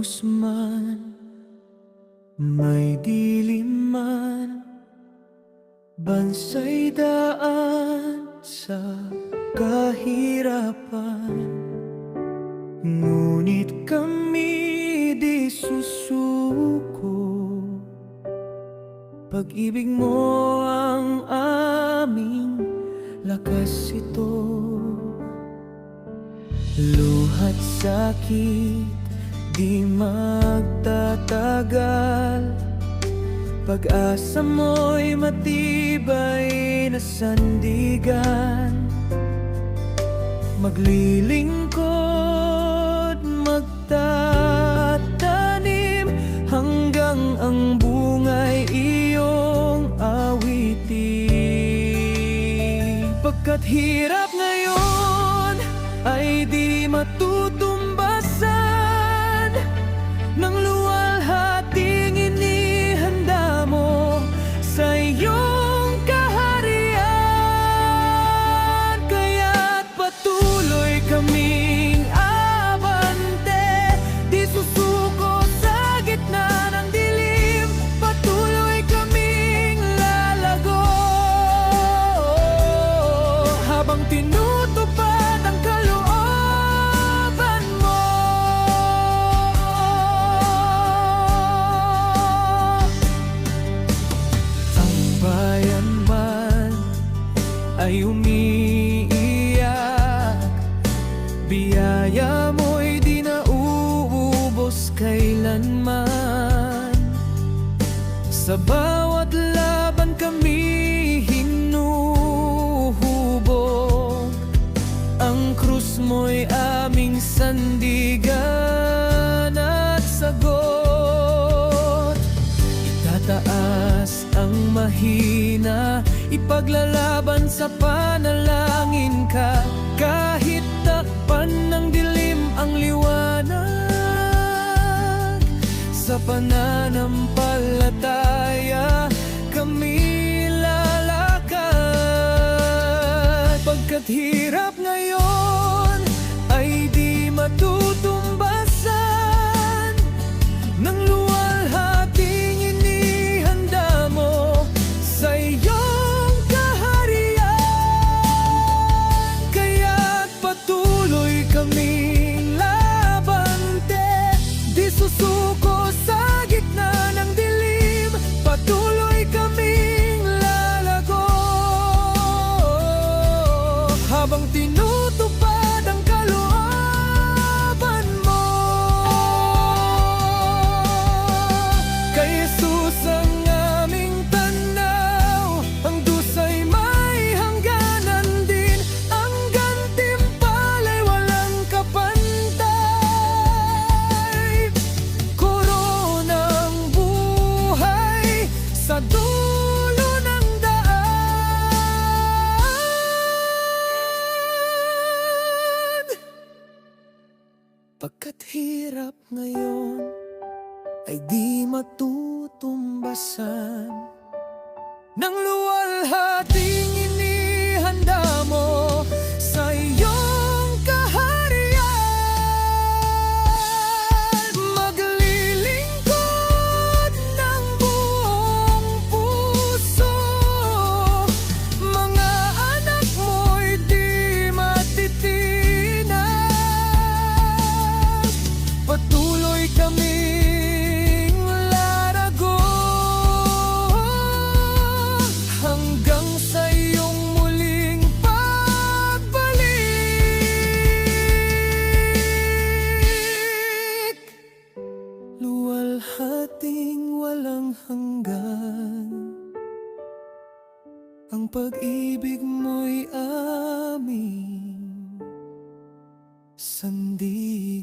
krus man, may dilim man, bansay daan sa kahirapan. Ngunit kami di susuko, pag-ibig mo ang aming lakas ito. Luha't sakit di magtatagal, pag-asa mo'y matibay na sandigan. Maglilingkod, magtatanim, hanggang ang bunga'y iyong awitin. Pagkat hirap ngayon ay di matutumbasan ng luwalhating inihanda mo sa iyong kaharian. Kaya't patuloy kaming abante, di susuko sa gitna ng dilim. Patuloy kaming lalago habang tinutupad ang kalooban mo. Ang bayan man ay umiiyak, biyaya mo'y di nauubos kailanman. Sa bawat laban kami hinuhubog, ang krus mo'y aming sandigan at sagot. Itataas ang mahina, ipaglalaban sa panalangin ka. Kahit takpan ng dilim ang liwanag, sa pananampalataya kami lalakad. Pagkat hirap ngayon ay di matutumbasan ng luwalhating inihanda mo sa iyong kaharian. Kaya't patuloy kaming labante, di susuko sa gitna ng dilim. Patuloy kaming lalago habang tinutupad ang kalooban mo. Kay Jesus ang aming tanaw, ang dusay may hangganan din, ang gantimpala'y walang kapantay. Koronang buhay sa dulo ng daan. Pagkat hirap ngayon ay di matutumbasan ng luwalhating inihanda mo sa iyong kaharian. Maglilingkod ng buong puso, mga anak mo'y di matitinas. Patuloy kaming larago hanggang sa iyong muling pagbalik. Luwalhating walang hanggan, ang pag-ibig mo'y aming sandigan.